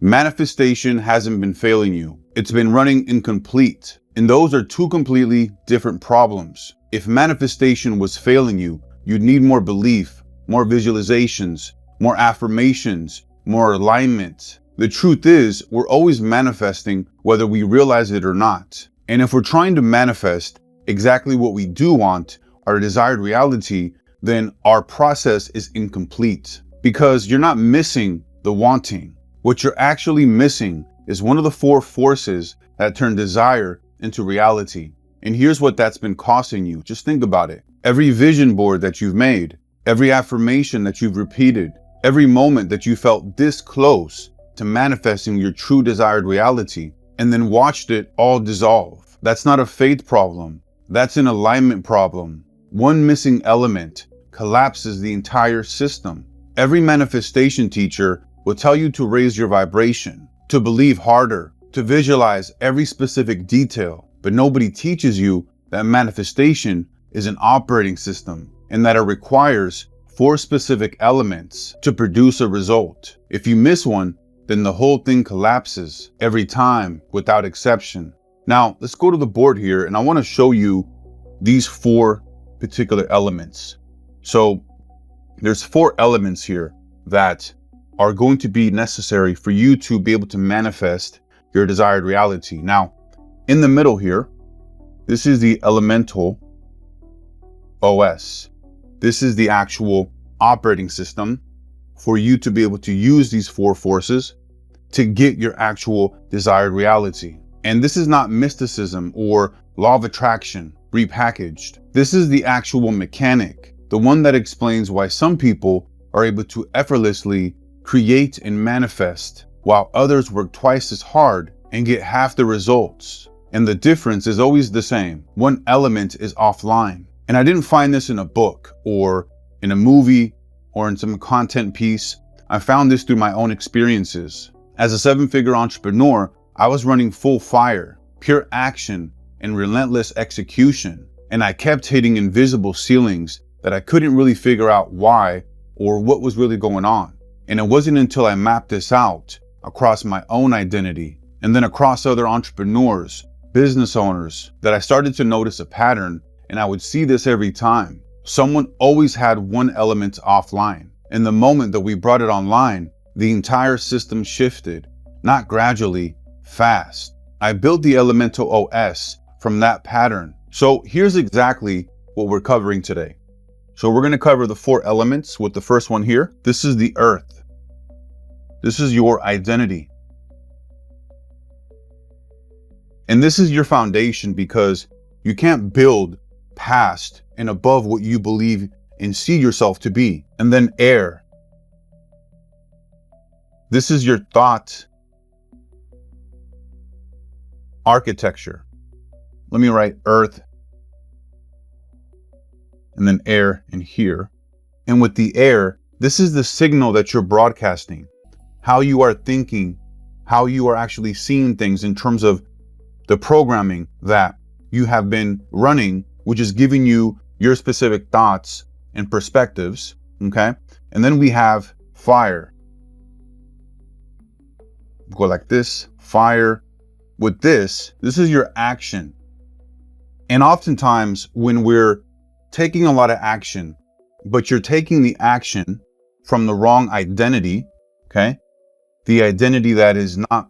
Manifestation hasn't been failing you. It's been running incomplete. And those are two completely different problems. If manifestation was failing you, you'd need more belief, more visualizations, more affirmations, more alignment. The truth is, we're always manifesting whether we realize it or not. And if we're trying to manifest exactly what we do want, our desired reality, then our process is incomplete because you're not missing the wanting. What you're actually missing is one of the four forces that turn desire into reality. And here's what that's been costing you. Just think about it. Every vision board that you've made, every affirmation that you've repeated, every moment that you felt this close to manifesting your true desired reality, and then watched it all dissolve. That's not a faith problem. That's an alignment problem. One missing element collapses the entire system. Every manifestation teacher will tell you to raise your vibration, to believe harder, to visualize every specific detail, but nobody teaches you that manifestation is an operating system and that it requires 4 specific elements to produce a result. If you miss one, then the whole thing collapses every time without exception. Now, let's go to the board here and I want to show you these 4 particular elements. So there's 4 elements here that are going to be necessary for you to be able to manifest your desired reality. Now, in the middle here, this is the elemental OS. This is the actual operating system for you to be able to use these 4 forces to get your actual desired reality. And this is not mysticism or law of attraction repackaged. This is the actual mechanic, the one that explains why some people are able to effortlessly create and manifest while others work twice as hard and get half the results. And the difference is always the same. One element is offline. And I didn't find this in a book or in a movie or in some content piece. I found this through my own experiences. As a 7-figure entrepreneur, I was running full fire, pure action, and relentless execution. And I kept hitting invisible ceilings that I couldn't really figure out why or what was really going on. And it wasn't until I mapped this out across my own identity and then across other entrepreneurs, business owners, that I started to notice a pattern. And I would see this every time. Someone always had one element offline. And the moment that we brought it online, the entire system shifted, not gradually, fast. I built the elemental OS from that pattern. So here's exactly what we're covering today. So we're going to cover the 4 elements with the first one here. This is the earth. This is your identity. And this is your foundation because you can't build past and above what you believe and see yourself to be. And then air. This is your thought architecture. Let me write earth and then air in here. And with the air, this is the signal that you're broadcasting, how you are thinking, how you are actually seeing things in terms of the programming that you have been running, which is giving you your specific thoughts and perspectives. Okay. And then we have fire. Go like this, fire. With this is your action. And oftentimes when we're taking a lot of action, but you're taking the action from the wrong identity, okay? The identity that is not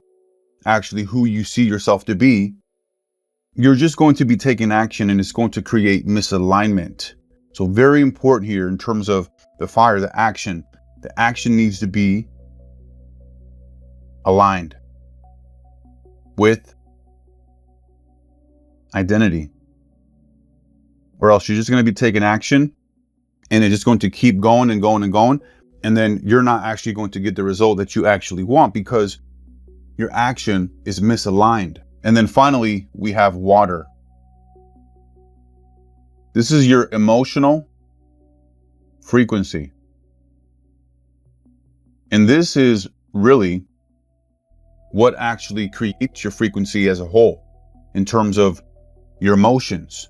actually who you see yourself to be, you're just going to be taking action and it's going to create misalignment. So very important here in terms of the fire, the action. The action needs to be aligned with identity, or else you're just going to be taking action and it's just going to keep going and going and going. And then you're not actually going to get the result that you actually want because your action is misaligned. And then finally, we have water. This is your emotional frequency. And this is really what actually creates your frequency as a whole in terms of your emotions,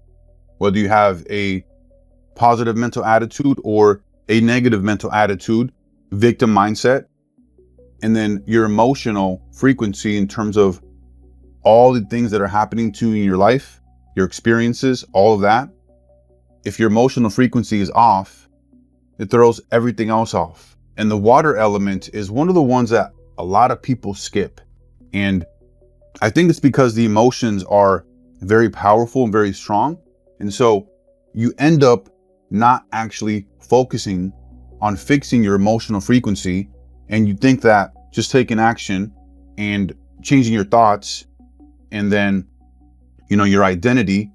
whether you have a positive mental attitude or a negative mental attitude, victim mindset. and then your emotional frequency in terms of all the things that are happening to you in your life, your experiences, all of that. If your emotional frequency is off, it throws everything else off. And the water element is one of the ones that a lot of people skip. And I think it's because the emotions are very powerful and very strong. And so you end up not actually focusing on fixing your emotional frequency. And you think that just taking action and changing your thoughts and then, your identity,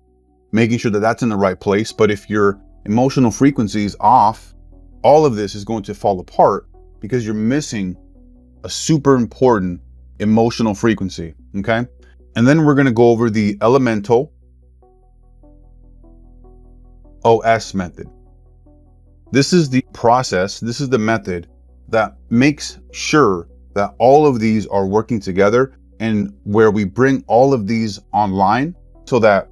making sure that that's in the right place. But if your emotional frequency is off, all of this is going to fall apart because you're missing a super important emotional frequency. Okay. And then we're going to go over the elemental OS method. This is the process. This is the method that makes sure that all of these are working together, and where we bring all of these online so that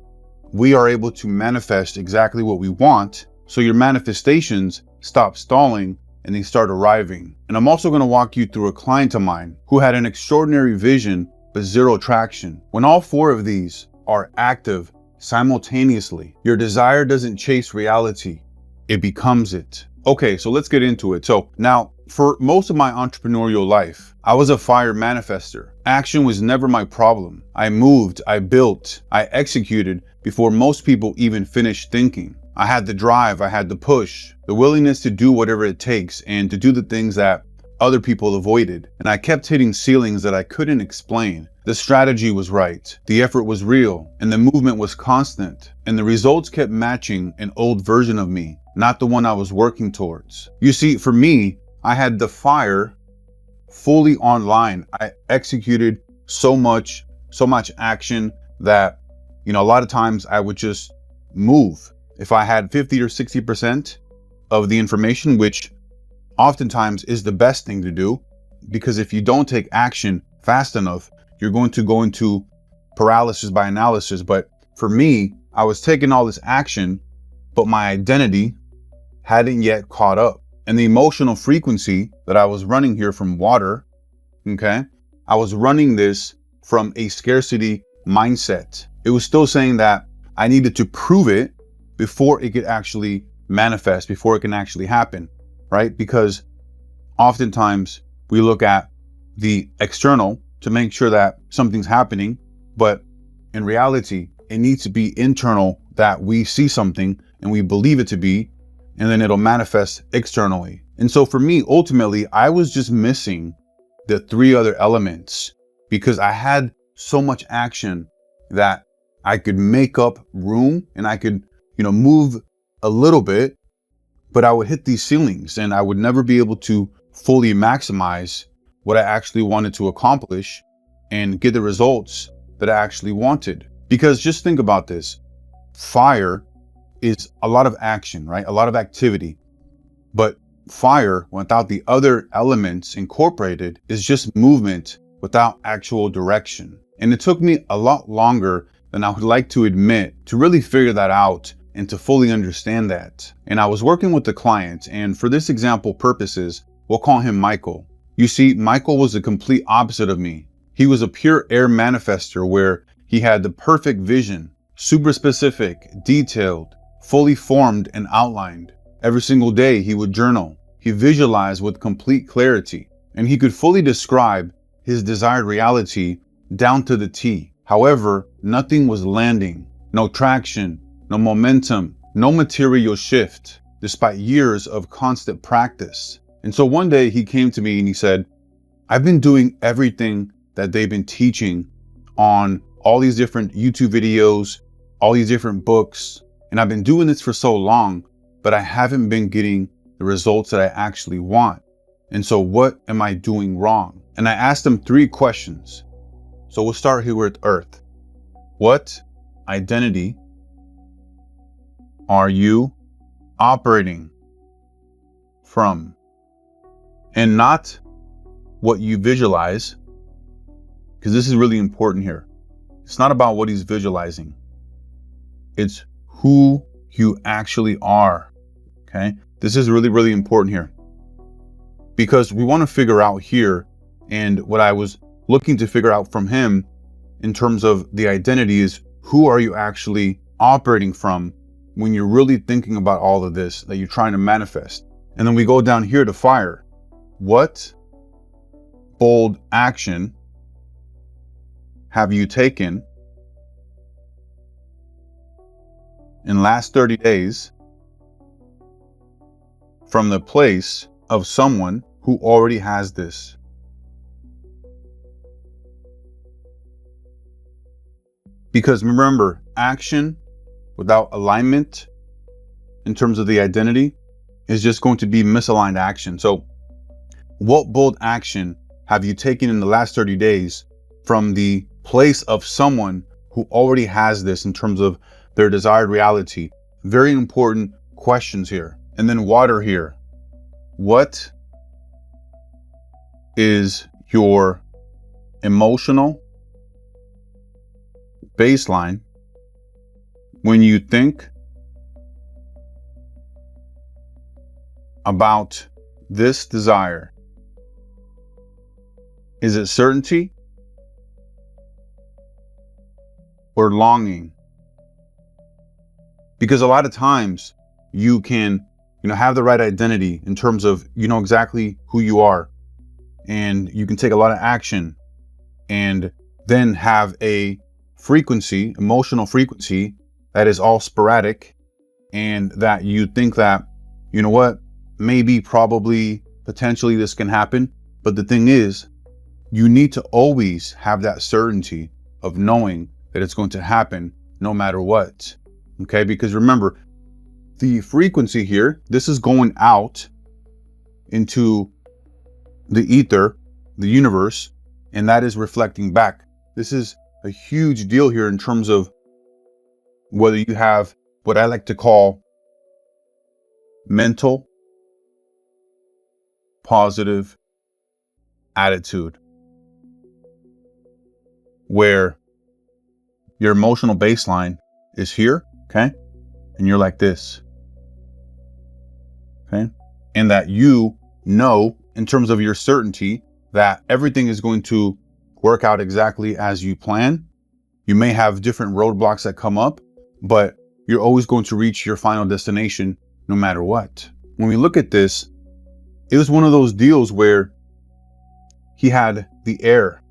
we are able to manifest exactly what we want. So your manifestations stop stalling and they start arriving. And I'm also going to walk you through a client of mine who had an extraordinary vision, but zero traction. When all four of these are active simultaneously, your desire doesn't chase reality, it becomes it. Okay, so let's get into it. So now, for most of my entrepreneurial life, I was a fire manifester. Action was never my problem. I moved, I built, I executed before most people even finished thinking. I had the drive, I had the push, the willingness to do whatever it takes and to do the things that other people avoided. And I kept hitting ceilings that I couldn't explain. The strategy was right, the effort was real, and the movement was constant. And the results kept matching an old version of me, not the one I was working towards. You see, for me, I had the fire fully online. I executed so much action that, a lot of times I would just move. If I had 50 or 60% of the information, which oftentimes is the best thing to do, because if you don't take action fast enough, you're going to go into paralysis by analysis. But for me, I was taking all this action, but my identity hadn't yet caught up. And the emotional frequency that I was running here from water, okay, I was running this from a scarcity mindset. It was still saying that I needed to prove it before it could actually manifest, before it can actually happen, right? Because oftentimes we look at the external to make sure that something's happening, but in reality, it needs to be internal, that we see something and we believe it to be, and then it'll manifest externally. And so for me, ultimately, I was just missing the three other elements because I had so much action that I could make up room and I could, move a little bit, but I would hit these ceilings and I would never be able to fully maximize what I actually wanted to accomplish and get the results that I actually wanted. Because just think about this. Fire is a lot of action, right? A lot of activity. But fire, without the other elements incorporated, is just movement without actual direction. And it took me a lot longer than I would like to admit to really figure that out and to fully understand that. And I was working with the client, and for this example purposes, we'll call him Michael. You see, Michael was the complete opposite of me. He was a pure air manifester where he had the perfect vision, super specific, detailed, fully formed and outlined. Every single day he would journal. He visualized with complete clarity, and he could fully describe his desired reality down to the T. However, nothing was landing. No traction, no momentum, no material shift, despite years of constant practice. And so one day he came to me and he said, I've been doing everything that they've been teaching on all these different YouTube videos, all these different books, and I've been doing this for so long, but I haven't been getting the results that I actually want. And so what am I doing wrong? And I asked him 3 questions. So we'll start here with Earth. What identity are you operating from? And not what you visualize, because this is really important here. It's not about what he's visualizing. It's who you actually are. Okay? This is really, really important here, because we want to figure out here And what I was looking to figure out from him in terms of the identity is, who are you actually operating from when you're really thinking about all of this that you're trying to manifest? And then we go down here to fire. What bold action have you taken in last 30 days from the place of someone who already has this? Because remember, action without alignment in terms of the identity is just going to be misaligned action. So what bold action have you taken in the last 30 days from the place of someone who already has this in terms of their desired reality? Very important questions here. And then water here. What is your emotional baseline when you think about this desire? Is it certainty or longing? Because a lot of times you can, have the right identity in terms of, exactly who you are, and you can take a lot of action and then have a frequency, emotional frequency, that is all sporadic, and that you think that, maybe, probably, potentially this can happen. But the thing is, you need to always have that certainty of knowing that it's going to happen no matter what. Okay, because remember, the frequency here, this is going out into the ether, the universe, and that is reflecting back. This is a huge deal here in terms of whether you have what I like to call mental positive attitude, where your emotional baseline is here, okay? And you're like this, okay? And that you know, in terms of your certainty, that everything is going to work out exactly as you plan. You may have different roadblocks that come up, but you're always going to reach your final destination no matter what. When we look at this, it was one of those deals where he had the air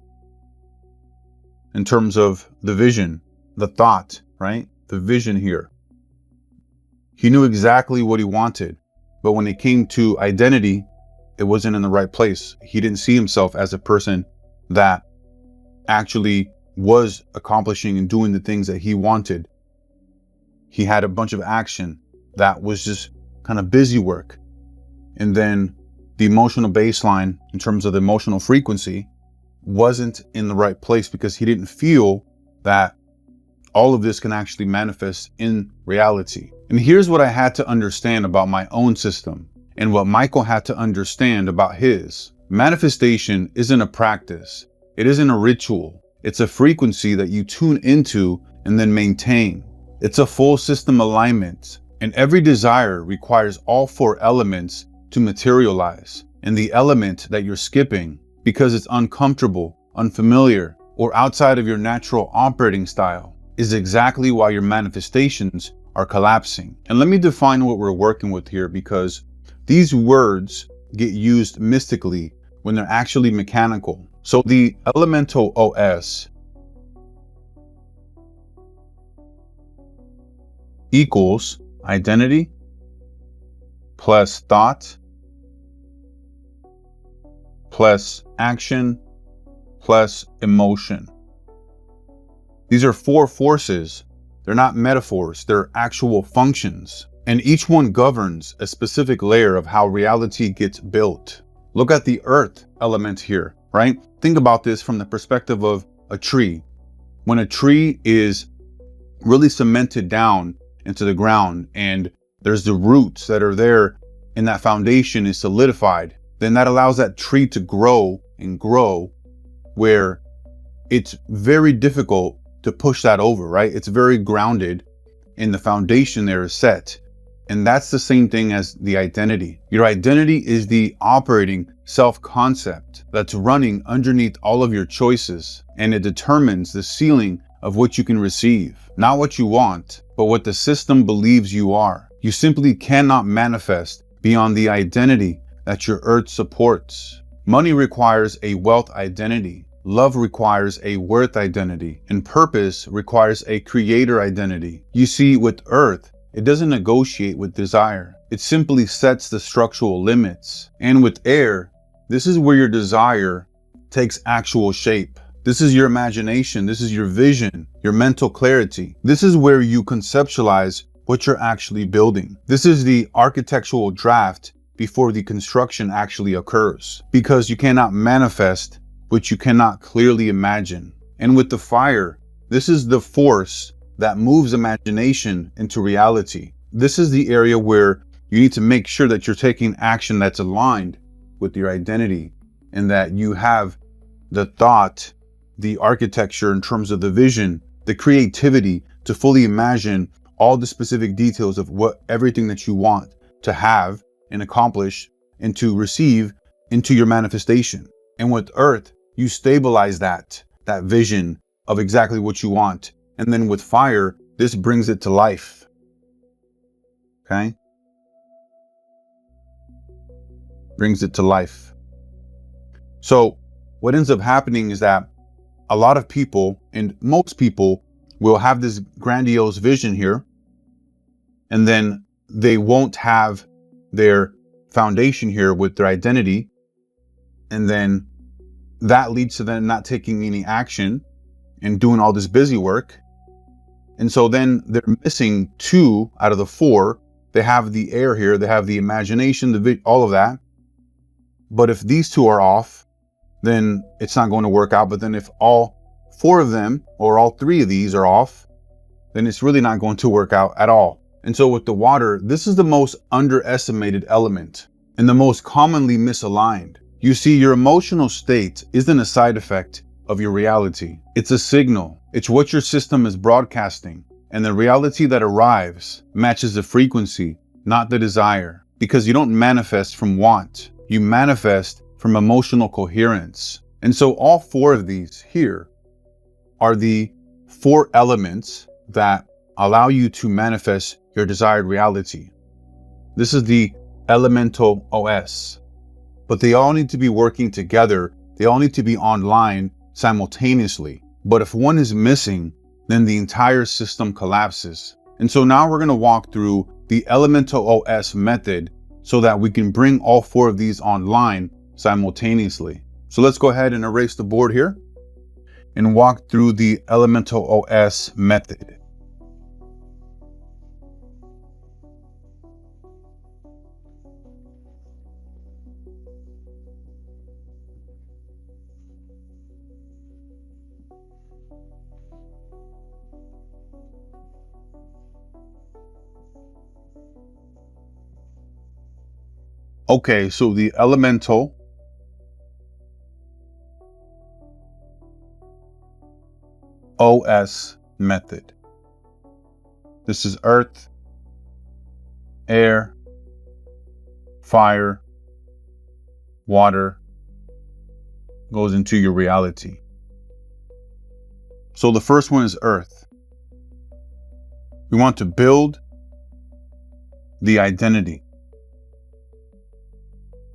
in terms of the vision, the thought, right? The vision here. He knew exactly what he wanted, but when it came to identity, it wasn't in the right place. He didn't see himself as a person that actually was accomplishing and doing the things that he wanted. He had a bunch of action that was just kind of busy work. And then the emotional baseline, in terms of the emotional frequency, wasn't in the right place, because he didn't feel that all of this can actually manifest in reality. And here's what I had to understand about my own system, and what Michael had to understand about his. Manifestation isn't a practice. It isn't a ritual. It's a frequency that you tune into and then maintain. It's a full system alignment, and every desire requires all 4 elements to materialize. And the element that you're skipping because it's uncomfortable, unfamiliar, or outside of your natural operating style is exactly why your manifestations are collapsing. And let me define what we're working with here, because these words get used mystically when they're actually mechanical. So the elemental OS equals identity plus thought plus action plus emotion. These are 4 forces. They're not metaphors, they're actual functions. And each one governs a specific layer of how reality gets built. Look at the earth element here, right? Think about this from the perspective of a tree. When a tree is really cemented down into the ground and there's the roots that are there and that foundation is solidified, then that allows that tree to grow and grow, where it's very difficult to push that over, right? It's very grounded and the foundation there is set. And that's the same thing as the identity. Your identity is the operating self-concept that's running underneath all of your choices, and it determines the ceiling of what you can receive. Not what you want, but what the system believes you are. You simply cannot manifest beyond the identity that your earth supports. Money requires a wealth identity. Love requires a worth identity. And purpose requires a creator identity. You see, with earth, it doesn't negotiate with desire. It simply sets the structural limits. And with air, this is where your desire takes actual shape. This is your imagination. This is your vision, your mental clarity. This is where you conceptualize what you're actually building. This is the architectural draft before the construction actually occurs, because you cannot manifest what you cannot clearly imagine. And with the fire, this is the force that moves imagination into reality. This is the area where you need to make sure that you're taking action that's aligned with your identity, and that you have the thought, the architecture in terms of the vision, the creativity to fully imagine all the specific details of what everything that you want to have and accomplish and to receive into your manifestation. And with earth, you stabilize that vision of exactly what you want. And then with fire, this brings it to life. Okay? Brings it to life. So what ends up happening is that a lot of people, and most people, will have this grandiose vision here, and then they won't have their foundation here with their identity. And then that leads to them not taking any action and doing all this busy work. And so then they're missing 2 out of the 4. They have the air here, they have the imagination, all of that. But if these 2 are off, then it's not going to work out. But then if all 4 of them or all 3 of these are off, then it's really not going to work out at all. And so with the water, this is the most underestimated element and the most commonly misaligned. You see, your emotional state isn't a side effect of your reality. It's a signal. It's what your system is broadcasting. And the reality that arrives matches the frequency, not the desire. Because you don't manifest from want. You manifest from emotional coherence. And so all 4 of these here are the 4 elements that allow you to manifest your desired reality. This is the elemental OS. But they all need to be working together. They all need to be online simultaneously. But if one is missing, then the entire system collapses. And so now we're going to walk through the elemental OS method so that we can bring all 4 of these online simultaneously. So let's go ahead and erase the board here and walk through the elemental OS method. Okay, so the elemental OS method. This is earth, air, fire, water, goes into your reality. So the first one is earth. We want to build the identity.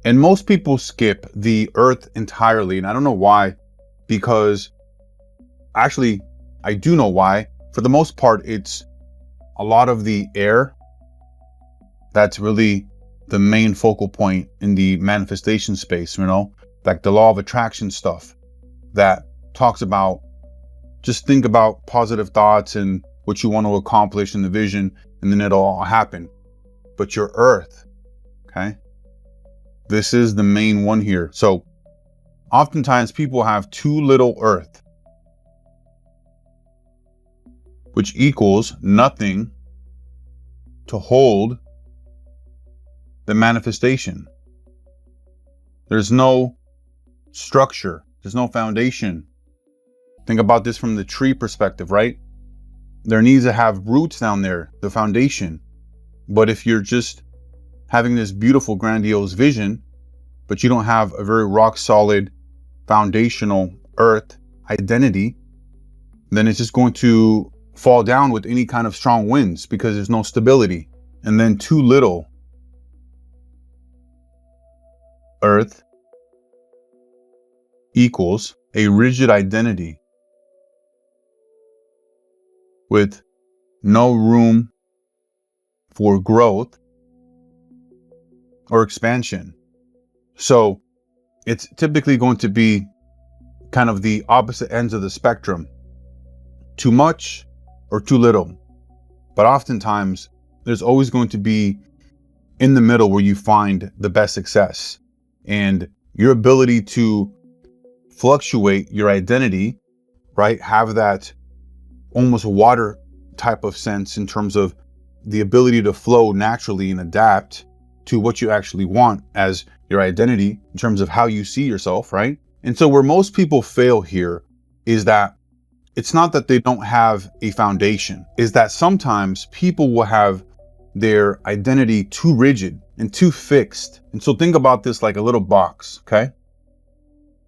And most people skip the earth entirely. And I don't know why, because actually I do know why. For the most part, it's a lot of the air that's really the main focal point in the manifestation space, you know, like the law of attraction stuff that talks about just think about positive thoughts and what you want to accomplish in the vision, and then it'll all happen. But your earth, okay? This is the main one here. So oftentimes people have too little earth, which equals nothing to hold the manifestation. There's no structure. There's no foundation. Think about this from the tree perspective, right? There needs to have roots down there, the foundation. But if you're just having this beautiful, grandiose vision, but you don't have a very rock solid, foundational earth identity, then it's just going to fall down with any kind of strong winds because there's no stability. And then too little earth equals a rigid identity with no room for growth or expansion. So it's typically going to be kind of the opposite ends of the spectrum. Too much or too little. But oftentimes there's always going to be in the middle where you find the best success. And your ability to fluctuate your identity, right? Have that almost water type of sense in terms of the ability to flow naturally and adapt to what you actually want as your identity in terms of how you see yourself, right? And so where most people fail here is that it's not that they don't have a foundation, is that sometimes people will have their identity too rigid and too fixed. And so think about this like a little box, okay?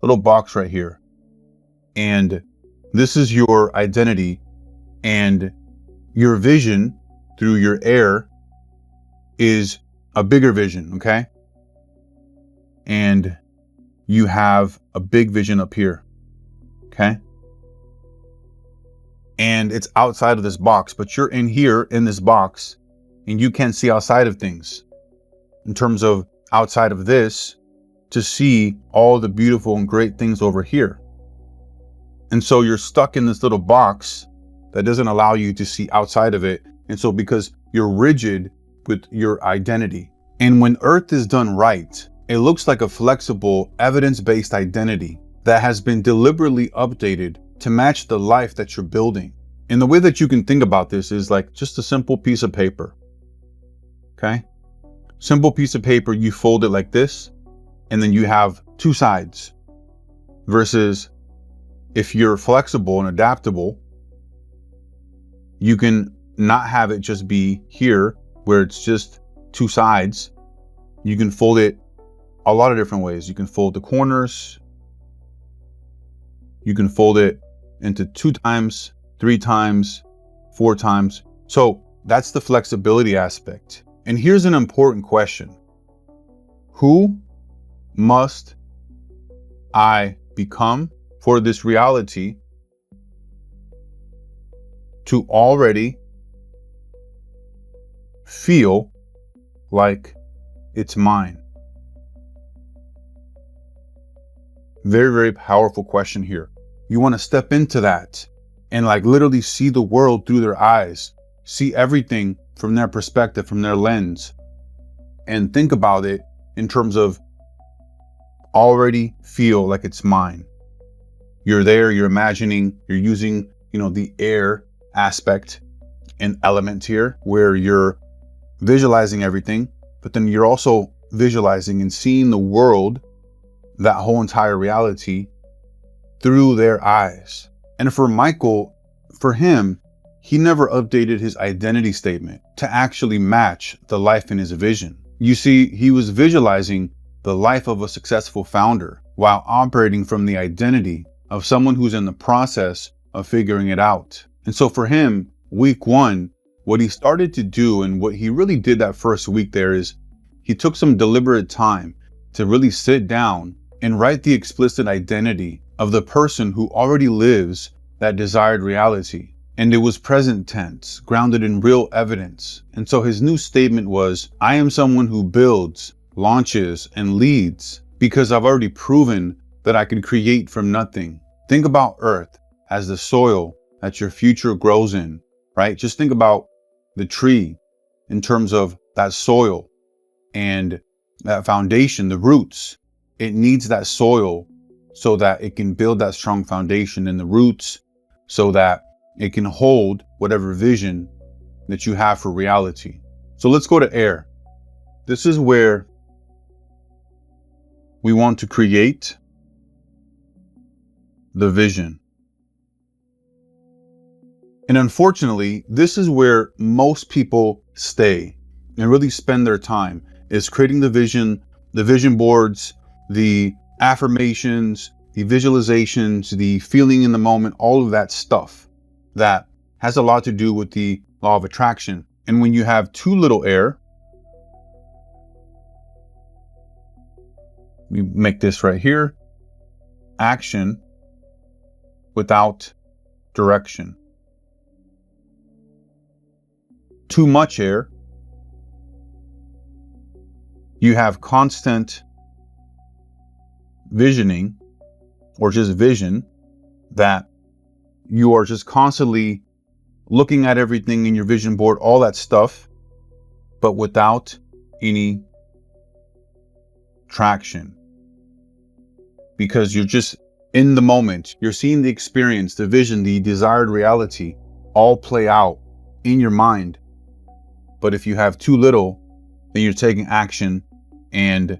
Little box right here. And this is your identity, and your vision through your air is a bigger vision, okay? And you have a big vision up here, okay? And it's outside of this box, but you're in here in this box and you can't see outside of things in terms of outside of this to see all the beautiful and great things over here. And so you're stuck in this little box that doesn't allow you to see outside of it. And so because you're rigid with your identity, and when Earth is done right, it looks like a flexible, evidence-based identity that has been deliberately updated to match the life that you're building. And the way that you can think about this is like just a simple piece of paper, okay? Simple piece of paper, you fold it like this, and then you have two sides. Versus if you're flexible and adaptable, you can not have it just be here where it's just two sides. You can fold it a lot of different ways. You can fold the corners. You can fold it into 2 times, 3 times, 4 times. So that's the flexibility aspect. And here's an important question. Who must I become for this reality to already feel like it's mine? Very, very powerful question here. You want to step into that and like literally see the world through their eyes, see everything from their perspective, from their lens, and think about it in terms of already feel like it's mine. You're there, you're imagining, you're using, the air aspect and element here where you're visualizing everything, but then you're also visualizing and seeing the world, that whole entire reality through their eyes. And for Michael, for him, he never updated his identity statement to actually match the life in his vision. You see, he was visualizing the life of a successful founder while operating from the identity of someone who's in the process of figuring it out. And so for him, week 1, what he started to do and what he really did that first week there is he took some deliberate time to really sit down and write the explicit identity of the person who already lives that desired reality. And it was present tense, grounded in real evidence. And so his new statement was, I am someone who builds, launches, and leads because I've already proven that I can create from nothing. Think about Earth as the soil that your future grows in, right? Just think about the tree in terms of that soil and that foundation, the roots. It needs that soil so that it can build that strong foundation in the roots so that it can hold whatever vision that you have for reality. So let's go to air. This is where we want to create the vision. And unfortunately, this is where most people stay. and really spend their time is creating the vision boards, the affirmations, the visualizations, the feeling in the moment, all of that stuff that has a lot to do with the law of attraction. And when you have too little air, we make this right here, action without direction. Too much air, you have constant visioning, or just vision, that you are just constantly looking at everything in your vision board, all that stuff, but without any traction. Because you're just in the moment, you're seeing the experience, the vision, the desired reality all play out in your mind. But if you have too little, then you're taking action and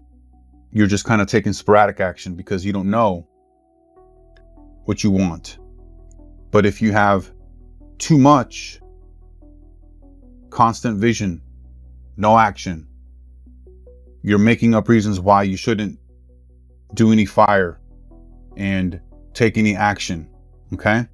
you're just kind of taking sporadic action because you don't know what you want. But if you have too much constant vision, no action, you're making up reasons why you shouldn't do any fire and take any action. Okay?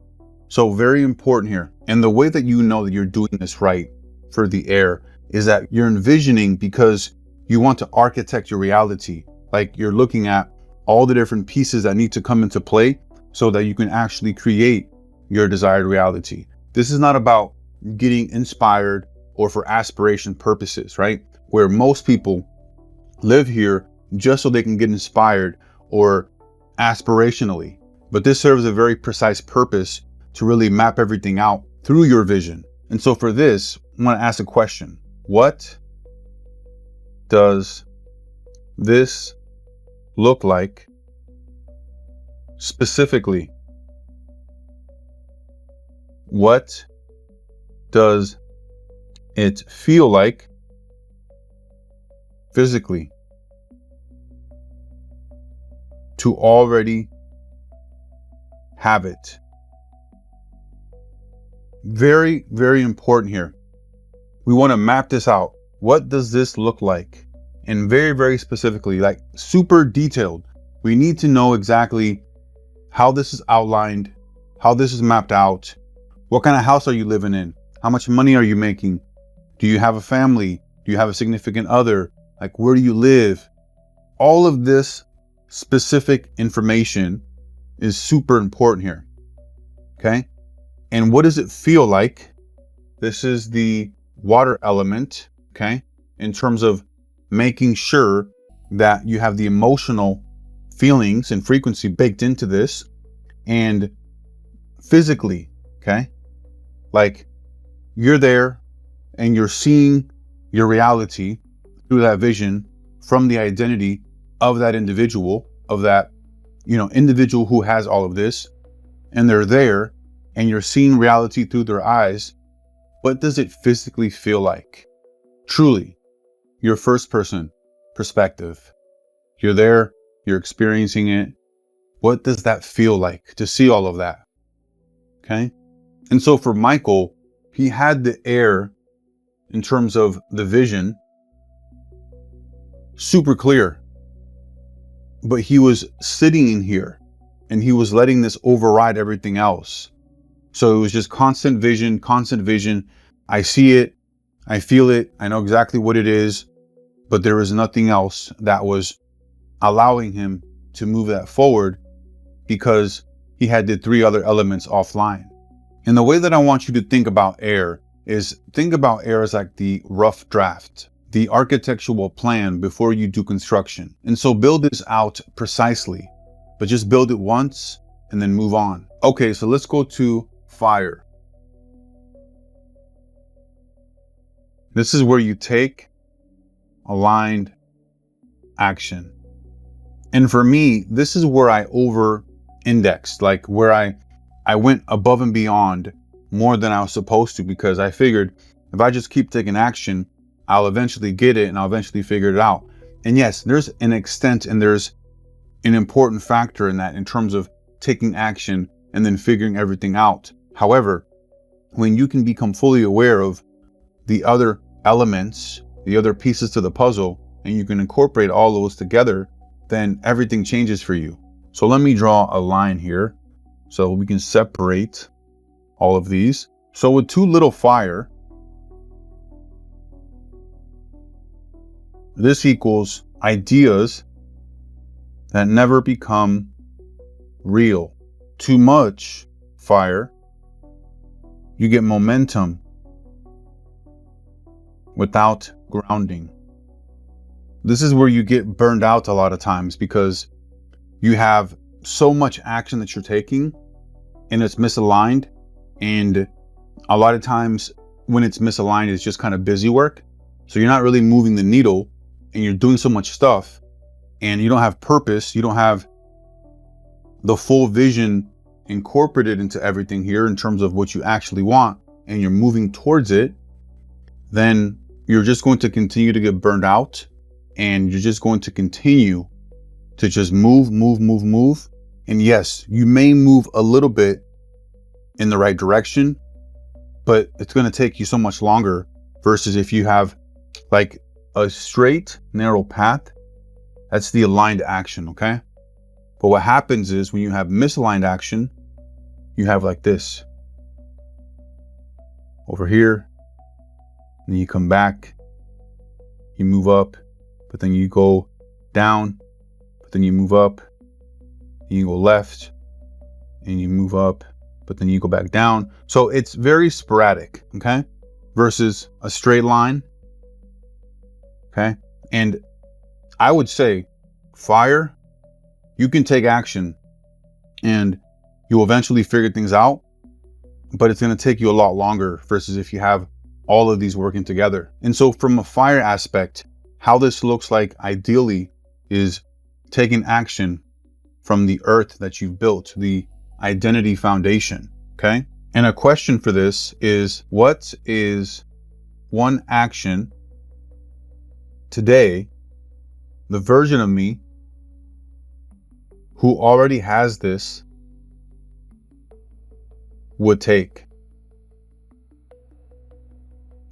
So very important here. And the way that you know that you're doing this right for the air is that you're envisioning because you want to architect your reality. Like you're looking at all the different pieces that need to come into play so that you can actually create your desired reality. This is not about getting inspired or for aspiration purposes, right? Where most people live here just so they can get inspired or aspirationally. But this serves a very precise purpose to really map everything out through your vision. And so for this, I want to ask a question. What does this look like specifically? What does it feel like physically to already have it? Very, very important here. We want to map this out. What does this look like? And very, very specifically, like super detailed. We need to know exactly how this is outlined, how this is mapped out. What kind of house are you living in? How much money are you making? Do you have a family? Do you have a significant other? Like, where do you live? All of this specific information is super important here. Okay. And what does it feel like? This is the water element. Okay. In terms of making sure that you have the emotional feelings and frequency baked into this, and physically, okay? Like you're there and you're seeing your reality through that vision from the identity of that individual, of that, individual who has all of this, and they're there and you're seeing reality through their eyes. What does it physically feel like? Truly, your first person perspective. You're there, you're experiencing it. What does that feel like to see all of that? Okay. And so for Michael, he had the air in terms of the vision super clear, but he was sitting in here and he was letting this override everything else. So it was just constant vision. I see it. I feel it. I know exactly what it is, but there was nothing else that was allowing him to move that forward because he had the three other elements offline. And the way that I want you to think about air is think about air as like the rough draft, the architectural plan before you do construction. And so build this out precisely, but just build it once and then move on. Okay, so let's go to fire. This is where you take aligned action. And for me, this is where I over-indexed, like where I went above and beyond more than I was supposed to, because I figured if I just keep taking action, I'll eventually get it and I'll eventually figure it out. And yes, there's an extent and there's an important factor in that in terms of taking action and then figuring everything out. However, when you can become fully aware of the other elements, the other pieces to the puzzle, and you can incorporate all those together, then everything changes for you. So let me draw a line here so we can separate all of these. So with too little fire, this equals ideas that never become real. Too much fire, you get momentum without grounding. This is where you get burned out a lot of times, because you have so much action that you're taking and it's misaligned. And a lot of times when it's misaligned, it's just kind of busy work. So you're not really moving the needle, and you're doing so much stuff and you don't have purpose. You don't have the full vision incorporated into everything here in terms of what you actually want, and you're moving towards it. Then you're just going to continue to get burned out, and you're just going to continue to just move. And yes, you may move a little bit in the right direction, but it's going to take you so much longer versus if you have like a straight, narrow path. That's the aligned action, okay? But what happens is when you have misaligned action, you have like this over here, and then you come back, you move up, but then you go down, but then you move up, and you go left, and you move up, but then you go back down. So it's very sporadic, okay? Versus a straight line, okay? And I would say fire, you can take action and you'll eventually figure things out, but it's going to take you a lot longer versus if you have all of these working together. And so from a fire aspect, how this looks like ideally is taking action from the earth that you've built, the identity foundation, okay? And a question for this is, what is one action today the version of me who already has this would take?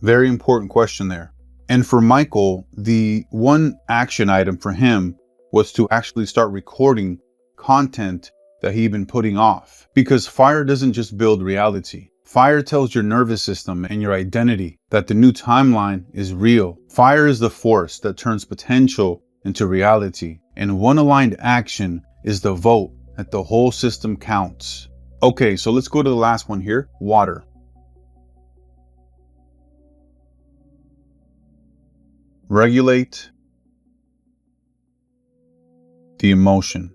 Very important question there. And for Michael, the one action item for him was to actually start recording content that he'd been putting off. Because fire doesn't just build reality. Fire tells your nervous system and your identity that the new timeline is real. Fire is the force that turns potential into reality. And one aligned action is the vote that the whole system counts. Okay, so let's go to the last one here, water. Regulate the emotion.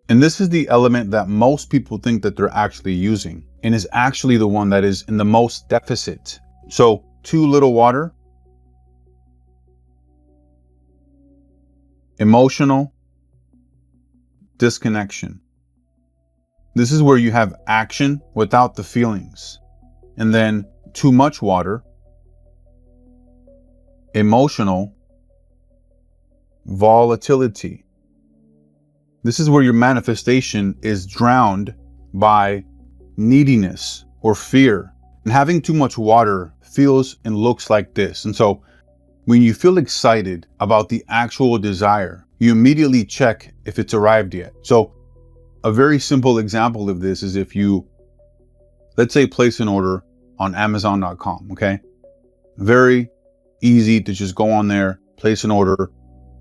And this is the element that most people think that they're actually using, and is actually the one that is in the most deficit. So too little water, emotional disconnection. This is where you have action without the feelings. And then too much water, emotional volatility. This is where your manifestation is drowned by neediness or fear. And having too much water feels and looks like this. And so when you feel excited about the actual desire, you immediately check if it's arrived yet. So a very simple example of this is if you, let's say, place an order on Amazon.com, okay? Very easy to just go on there, place an order.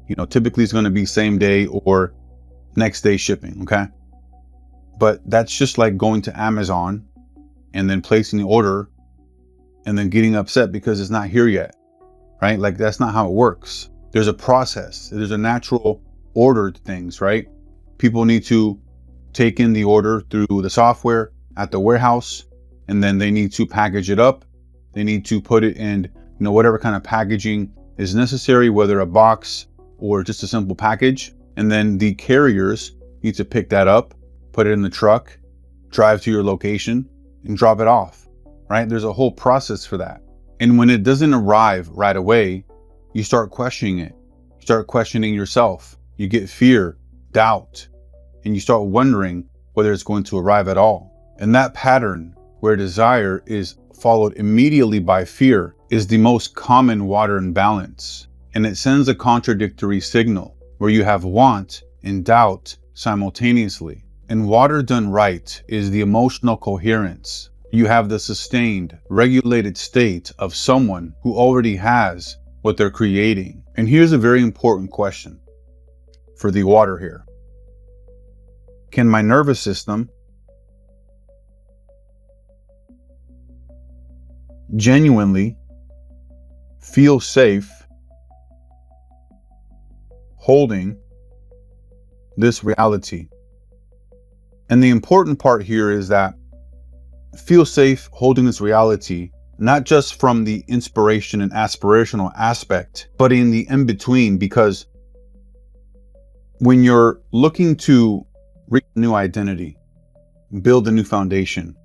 You know, typically it's going to be same day or next day shipping, okay? But that's just like going to Amazon and then placing the order and then getting upset because it's not here yet, right? Like, that's not how it works. There's a process. There's a natural order to things, right? People need to take in the order through the software at the warehouse, and then they need to package it up. They need to put it in, whatever kind of packaging is necessary, whether a box or just a simple package. And then the carriers need to pick that up, put it in the truck, drive to your location, and drop it off, right? There's a whole process for that. And when it doesn't arrive right away, you start questioning it. You start questioning yourself. You get fear, doubt, and you start wondering whether it's going to arrive at all. And that pattern where desire is followed immediately by fear is the most common water imbalance, and it sends a contradictory signal where you have want and doubt simultaneously. And water done right is the emotional coherence. You have the sustained, regulated state of someone who already has what they're creating. And here's a very important question for the water here. Can my nervous system genuinely feel safe holding this reality? And the important part here is that feel safe holding this reality, not just from the inspiration and aspirational aspect, but in the in-between, because when you're looking to reach a new identity, build a new foundation,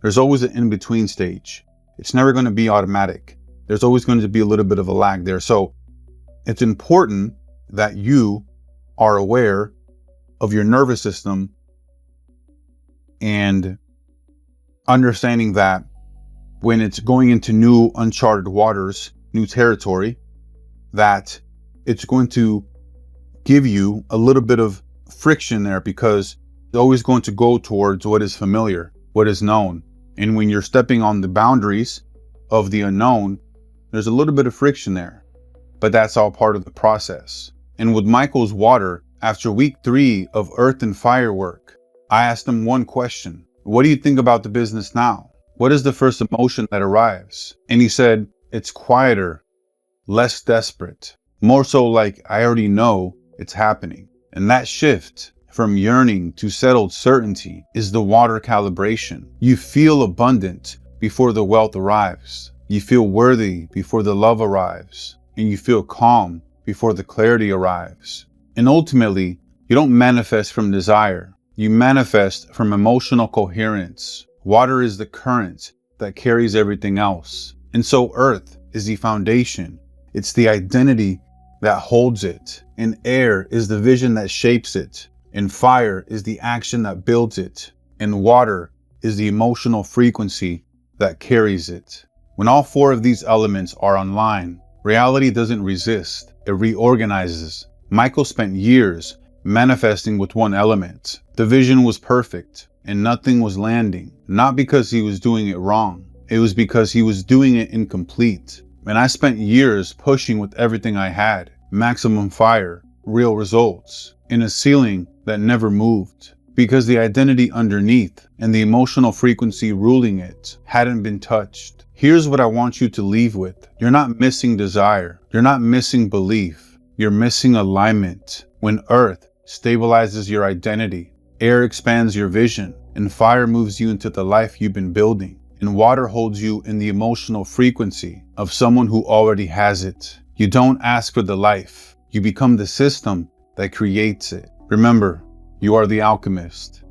there's always an in-between stage. It's never going to be automatic. There's always going to be a little bit of a lag there. So it's important that you are aware of your nervous system and understanding that when it's going into new uncharted waters, new territory, that it's going to give you a little bit of friction there, because it's always going to go towards what is familiar, what is known. And when you're stepping on the boundaries of the unknown, there's a little bit of friction there, but that's all part of the process. And with Michael's water, after week 3 of earth and fire work, I asked him one question. What do you think about the business now? What is the first emotion that arrives? And he said, it's quieter, less desperate, more so like I already know it's happening. And that shift from yearning to settled certainty is the water calibration. You feel abundant before the wealth arrives. You feel worthy before the love arrives. And you feel calm before the clarity arrives. And ultimately, you don't manifest from desire. You manifest from emotional coherence. Water is the current that carries everything else. And so earth is the foundation. It's the identity that holds it. And air is the vision that shapes it. And fire is the action that builds it. And water is the emotional frequency that carries it. When all 4 of these elements are online, reality doesn't resist, it reorganizes. Michael spent years manifesting with one element. The vision was perfect and nothing was landing, not because he was doing it wrong. It was because he was doing it incomplete. And I spent years pushing with everything I had, maximum fire, real results, in a ceiling that never moved, because the identity underneath and the emotional frequency ruling it hadn't been touched. Here's what I want you to leave with. You're not missing desire. You're not missing belief. You're missing alignment. When earth stabilizes your identity, air expands your vision, and fire moves you into the life you've been building, and water holds you in the emotional frequency of someone who already has it. You don't ask for the life. You become the system that creates it. Remember, you are the alchemist.